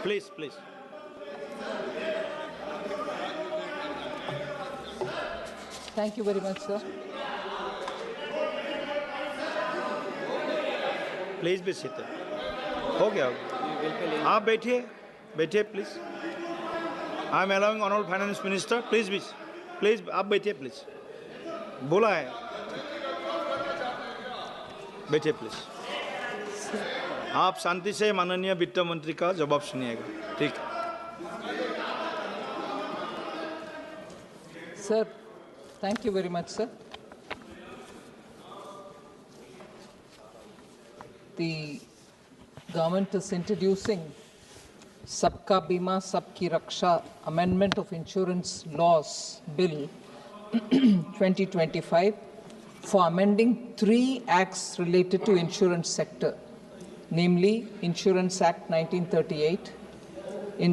Please, please. Thank you very much, sir. Please be seated. हो गया आप बैठिए please. I am allowing honourable finance minister please आप बैठिए प्लीज. बोला है बैठिए प्लीज. आप शांति से माननीय वित्त मंत्री का जवाब सुनिएगा. ठीक. Sir, thank you very much, sir. The government is introducing Sabka Bima Sabki Raksha Amendment of Insurance Laws Bill 2025 for amending 3 acts related to insurance sector, namely Insurance Act 1938,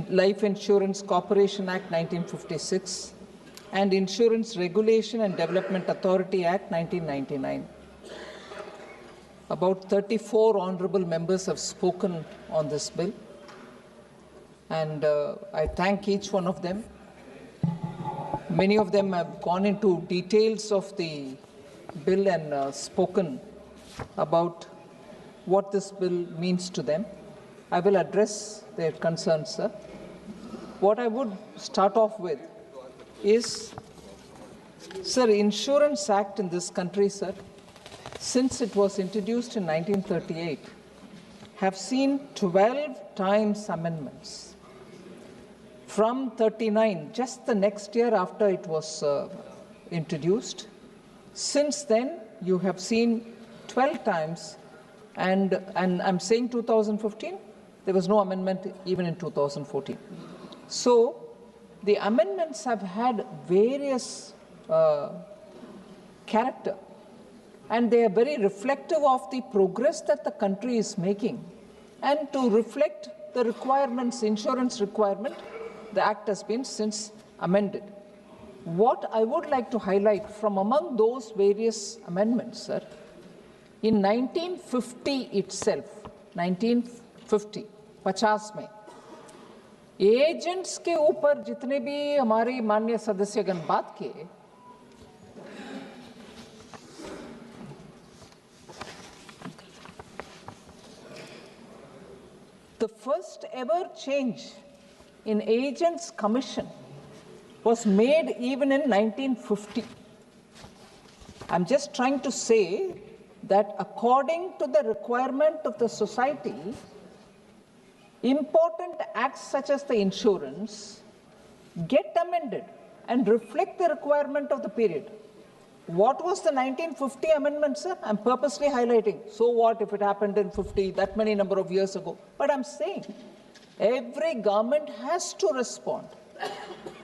Life Insurance Corporation Act 1956, and Insurance Regulation and Development Authority Act 1999. About 34 honorable members have spoken on this bill, and I thank each one of them. Many of them have gone into details of the bill and spoken about what this bill means to them. I will address their concerns, sir. What I would start off with is, sir, Insurance Act in this country, sir, since it was introduced in 1938, have seen 12 times amendments. From 39, just the next year after it was introduced, since then you have seen 12 times, and I'm saying 2015, there was no amendment even in 2014. So the amendments have had various character, and they are very reflective of the progress that the country is making. And to reflect the requirements, insurance requirement, the Act has been since amended. What I would like to highlight from among those various amendments, sir, in 1950 itself, 1950, 50 में, agents के ऊपर जितने भी हमारे माननीय सदस्यगण बात किए, the first ever change in agents commission was made even in 1950. I'm just trying to say that according to the requirement of the society, important acts such as the insurance get amended and reflect the requirement of the period. What was the 1950 amendment, sir? I'm purposely highlighting. So what if it happened in 50, that many number of years ago? But I'm saying every government has to respond.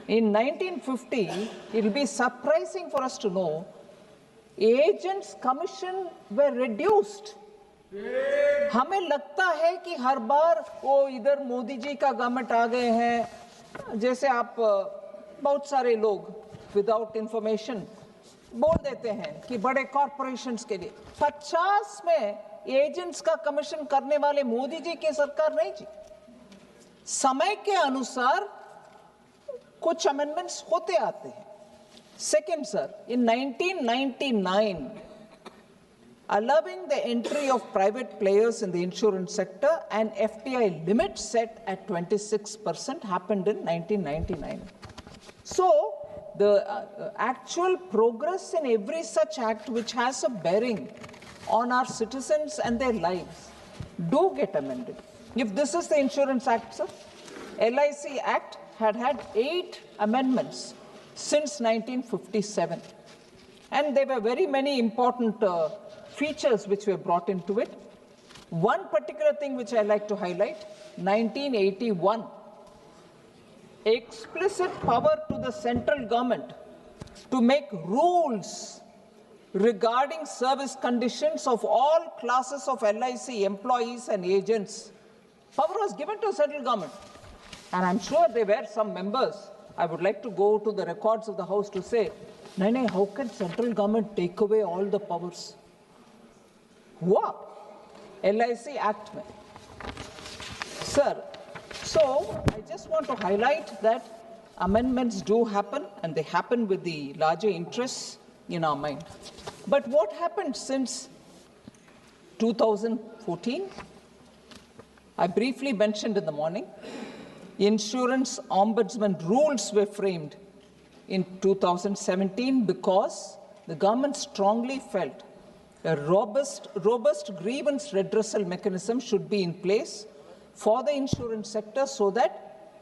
In 1950, it will be surprising for us to know agents' commission were reduced. हमें लगता है कि हर बार वो इधर मोदी जी का government आ गए हैं, जैसे आप बहुत सारे लोग विदाउट इंफॉर्मेशन बोल देते हैं कि बड़े कॉरपोरेशंस के लिए 50 में एजेंट्स का कमीशन करने वाले मोदी जी की सरकार नहीं जी. समय के अनुसार कुछ अमेंडमेंट्स होते आते हैं. Second sir, in 1999 allowing the entry of private players in the insurance sector and FDI limit set at 26% happened in 1999. So the actual progress in every such act which has a bearing on our citizens and their lives do get amended. If this is the Insurance Act, sir, LIC Act had 8 amendments since 1957. And there were very many important features which were brought into it. One particular thing which I like to highlight, 1981, explicit power to the central government to make rules regarding service conditions of all classes of LIC employees and agents. Power was given to central government. And I'm sure there were some members, I would like to go to the records of the House to say, Nene, how can central government take away all the powers? हुआ LIC Act में. Sir, So I just want to highlight that amendments do happen, and they happen with the larger interests in our mind. But what happened since 2014? I briefly mentioned in the morning, insurance ombudsman rules were framed in 2017 because the government strongly felt a robust grievance redressal mechanism should be in place for the insurance sector so that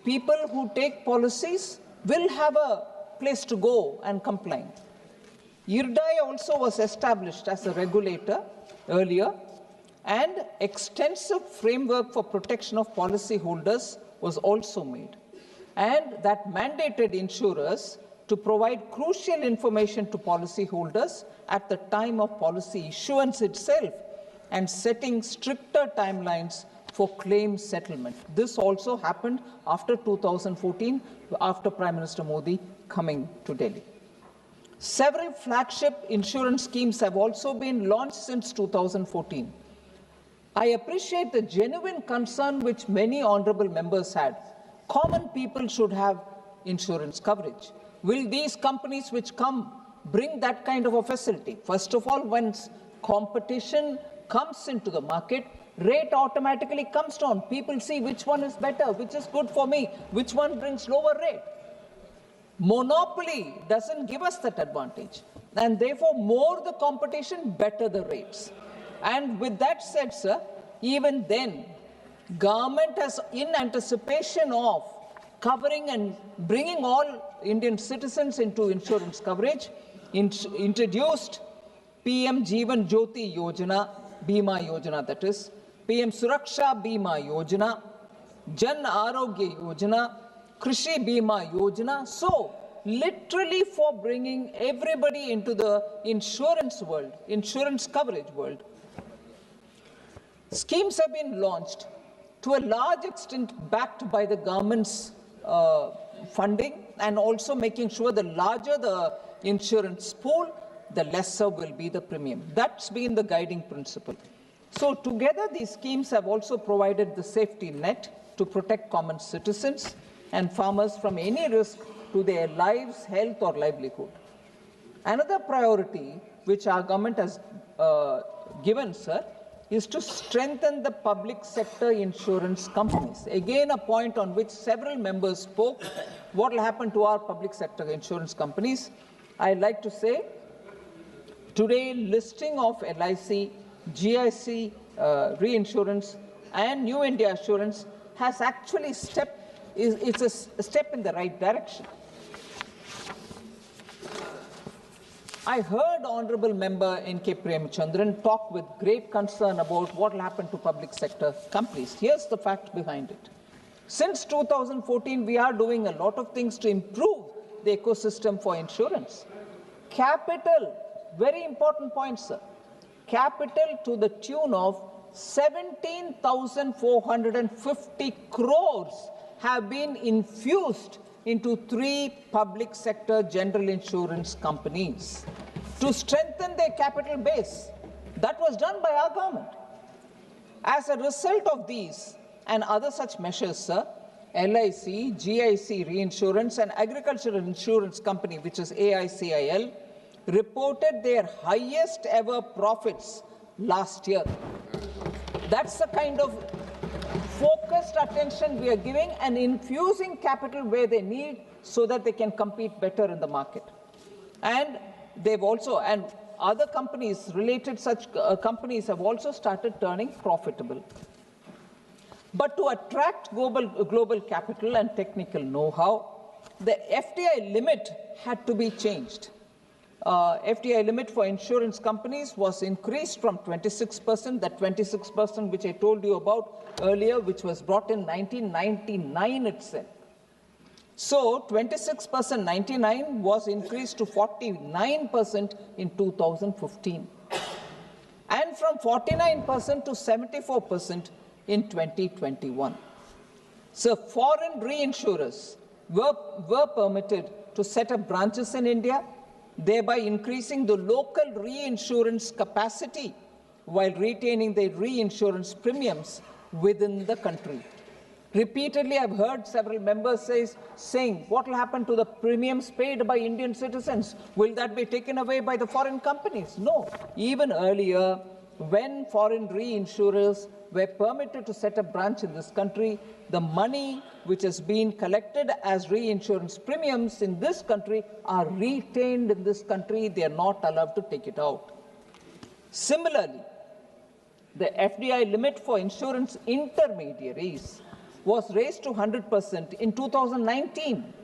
people who take policies will have a place to go and comply. IRDAI also was established as a regulator earlier, and extensive framework for protection of policyholders was also made, and that mandated insurers to provide crucial information to policyholders at the time of policy issuance itself, and setting stricter timelines for claim settlement. This also happened after 2014, after Prime Minister Modi coming to Delhi. Several flagship insurance schemes have also been launched since 2014. I appreciate the genuine concern which many honorable members had. Common people should have insurance coverage. Will these companies which come bring that kind of a facility? First of all, once competition comes into the market, rate automatically comes down. People see which one is better, which is good for me, which one brings lower rate. Monopoly doesn't give us that advantage. And therefore, more the competition, better the rates. And with that said, sir, even then, government has, in anticipation of covering and bringing all Indian citizens into insurance coverage, introduced PM Jeevan Jyoti Yojana, Bima Yojana that is, PM Suraksha Bima Yojana, Jan Arogya Yojana, Krishi Bima Yojana. So, literally for bringing everybody into the insurance world, insurance coverage world. Schemes have been launched to a large extent backed by the government's funding, and also making sure the larger the insurance pool, the lesser will be the premium. That's been the guiding principle. So together these schemes have also provided the safety net to protect common citizens and farmers from any risk to their lives, health or livelihood. Another priority which our government has given, sir, is to strengthen the public sector insurance companies. Again, a point on which several members spoke, what will happen to our public sector insurance companies. I'd like to say, today listing of LIC, GIC reinsurance and New India Assurance has actually it's a step in the right direction. I heard Honorable Member N.K. Premchandran talk with great concern about what will happen to public sector companies. Here's the fact behind it. Since 2014, we are doing a lot of things to improve the ecosystem for insurance. Capital, very important point, sir. Capital to the tune of 17,450 crores have been infused into 3 public sector general insurance companies to strengthen their capital base. That was done by our government. As a result of these and other such measures, sir, LIC, GIC Reinsurance and Agricultural Insurance Company, which is AICIL, reported their highest ever profits last year. That's the kind of focused attention we are giving and infusing capital where they need so that they can compete better in the market. And they've also, and other companies, related such companies have also started turning profitable. But to attract global capital and technical know-how, the FDI limit had to be changed. FDI limit for insurance companies was increased from 26%, that 26% which I told you about earlier, which was brought in 1999 itself. So 26% 99 was increased to 49% in 2015. And from 49% to 74% in 2021. So foreign reinsurers were permitted to set up branches in India, thereby increasing the local reinsurance capacity while retaining their reinsurance premiums within the country. Repeatedly, I've heard several members saying, what will happen to the premiums paid by Indian citizens? Will that be taken away by the foreign companies? No. Even earlier, when foreign reinsurers were permitted to set up branch in this country, the money which has been collected as reinsurance premiums in this country are retained in this country. They are not allowed to take it out. Similarly, the FDI limit for insurance intermediaries was raised to 100% in 2019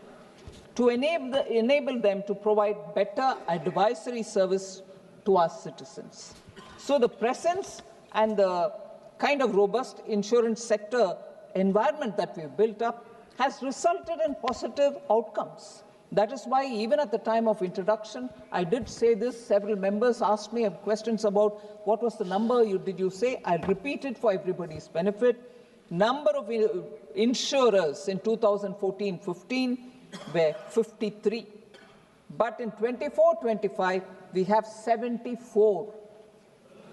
to enable them to provide better advisory service to our citizens. So the presence and the kind of robust insurance sector environment that we've built up has resulted in positive outcomes. That is why even at the time of introduction, I did say this. Several members asked me questions about what was the number did you say? I'll repeat it for everybody's benefit. Number of insurers in 2014-15 were 53. But in 24-25, we have 74.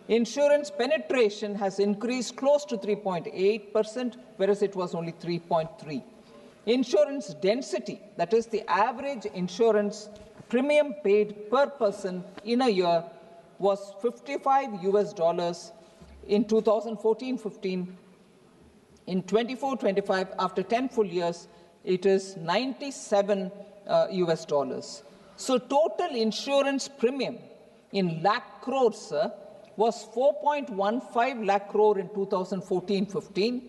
Insurance penetration has increased close to 3.8%, whereas it was only 3.3. Insurance density, that is the average insurance premium paid per person in a year, was $55 in 2014-15. In 24-25, after 10 full years, it is $97. So total insurance premium in lakh crores was 4.15 lakh crore in 2014-15,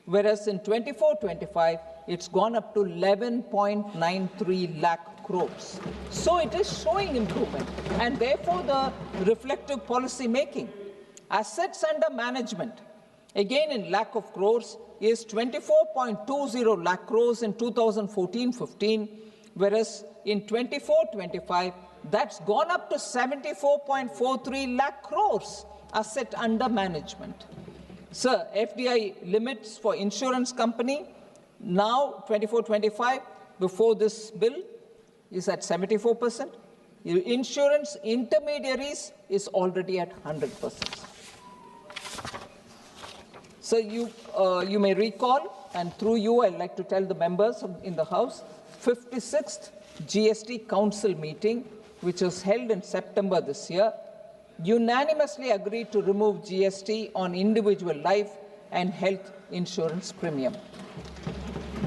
whereas in 24-25, it's gone up to 11.93 lakh crores. So it is showing improvement, and therefore the reflective policy making. Assets under management, again in lakh of crores, is 24.20 lakh crores in 2014-15, whereas in 24-25, that's gone up to 74.43 lakh crores asset under management. Sir, FDI limits for insurance company, now 24-25, before this bill, is at 74%. Insurance intermediaries is already at 100%. So you may recall, and through you, I'd like to tell the members in the House, 56th GST Council meeting, which was held in September this year, unanimously agreed to remove GST on individual life and health insurance premium.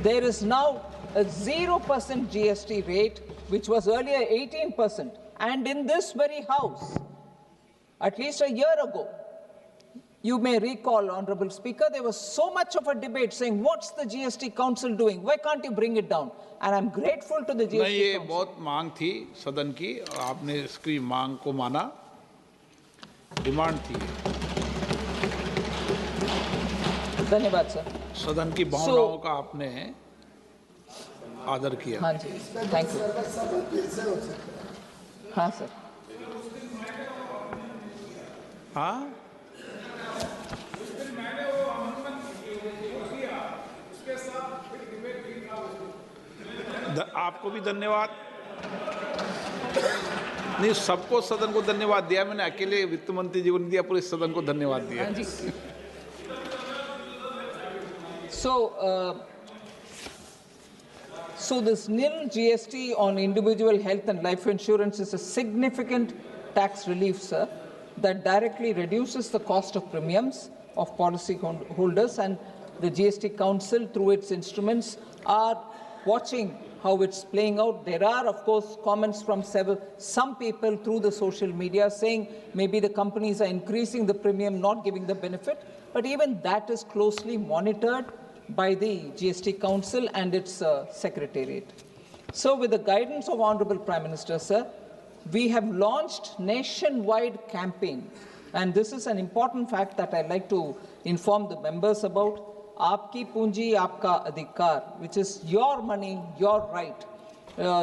There is now a 0% GST rate, which was earlier 18%. And in this very House, at least a year ago, you may recall, Honorable Speaker, there was so much of a debate saying, what's the GST Council doing? Why can't you bring it down? And I'm grateful to the GST नहीं, ये Council. बहुत मांग थी सदन की, और आपने इसकी मांग को माना, डिमांड थी। धन्यवाद सर। सदन की भावनाओं का आपने आदर किया। हाँ जी, थैंक यू। हाँ सर। हाँ? आपको भी धन्यवाद। नहीं, सबको सदन को धन्यवाद दिया मैंने, अकेले वित्त मंत्री जी को नहीं दिया, पूरे सदन को धन्यवाद दिया। हाँ जी। So this nil GST on individual health and life insurance is a significant tax relief, sir, that directly reduces the cost of premiums of policy holders, and the GST Council, through its instruments, are watching how it's playing out. There are, of course, comments from some people through the social media saying maybe the companies are increasing the premium, not giving the benefit, but even that is closely monitored by the GST Council and its Secretariat. So with the guidance of Honorable Prime Minister, sir, we have launched nationwide campaign, and this is an important fact that I'd like to inform the members about. Aapki Punji, Aapka Adhikar, which is your money, your right,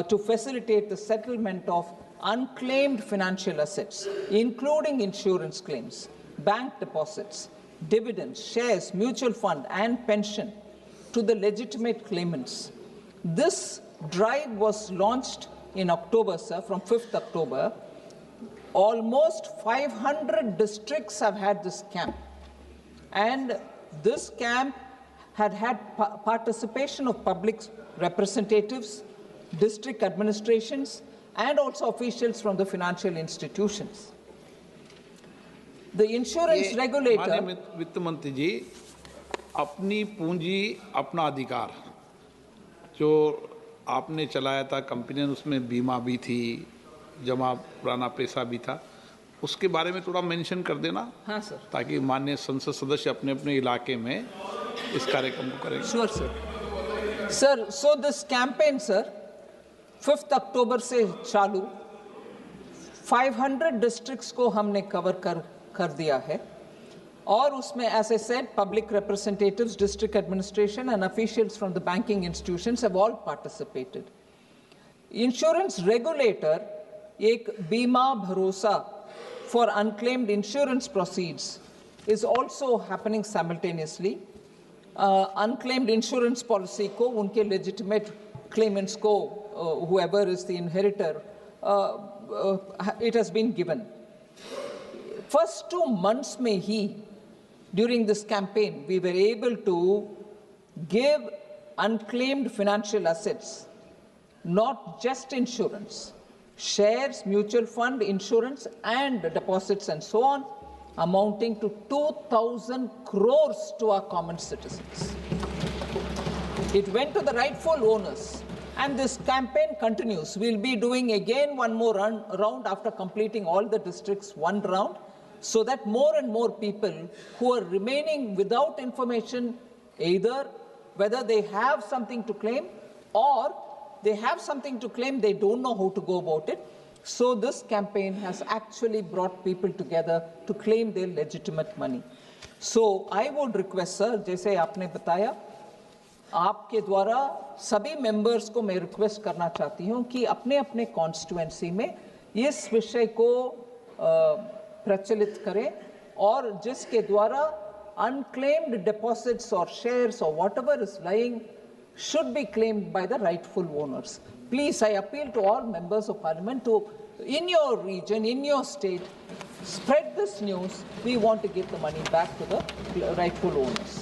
to facilitate the settlement of unclaimed financial assets, including insurance claims, bank deposits, dividends, shares, mutual fund, and pension to the legitimate claimants. This drive was launched in October, sir, from 5th October. Almost 500 districts have had this camp. And this camp had participation of public representatives, district administrations, and also officials from the financial institutions. The insurance regulator... माननीय वित्त मंत्री जी, अपनी पूंजी अपना अधिकार जो आपने चलाया था कंपनी ने, उसमें बीमा भी थी, जमा पुराना पैसा भी था, उसके बारे में थोड़ा मेंशन कर देना। हाँ सर। ताकि माननीय संसद सदस्य अपने अपने इलाके में इस कार्यक्रम को करेंगे। Sure sir. Sir, so this campaign sir 5 अक्टूबर से चालू, 500 डिस्ट्रिक्ट्स को हमने कवर कर दिया है, और उसमें as I said public representatives, district administration and officials from the banking institutions have all participated. Insurance regulator एक बीमा भरोसा for unclaimed insurance proceeds is also happening simultaneously. Unclaimed insurance policy ko unke legitimate claimants ko, whoever is the inheritor, it has been given. First 2 months mein hi, during this campaign, we were able to give unclaimed financial assets, not just insurance, shares, mutual fund, insurance, and deposits, and so on, amounting to 2,000 crores to our common citizens. It went to the rightful owners, and this campaign continues. We'll be doing again one more round after completing all the districts, one round, so that more and more people who are remaining without information, either whether they have something to claim or they have something to claim, they don't know how to go about it. So this campaign has actually brought people together to claim their legitimate money. So I would request, sir, जैसे आपने बताया, आपके द्वारा सभी members को मैं request करना चाहती हूं कि अपने अपने कॉन्स्टिट्यूएंसी में इस विषय को प्रचलित करें, और जिसके द्वारा unclaimed deposits or shares or whatever is lying should be claimed by the rightful owners. Please, I appeal to all members of parliament to, in your region, in your state, spread this news. We want to give the money back to the rightful owners.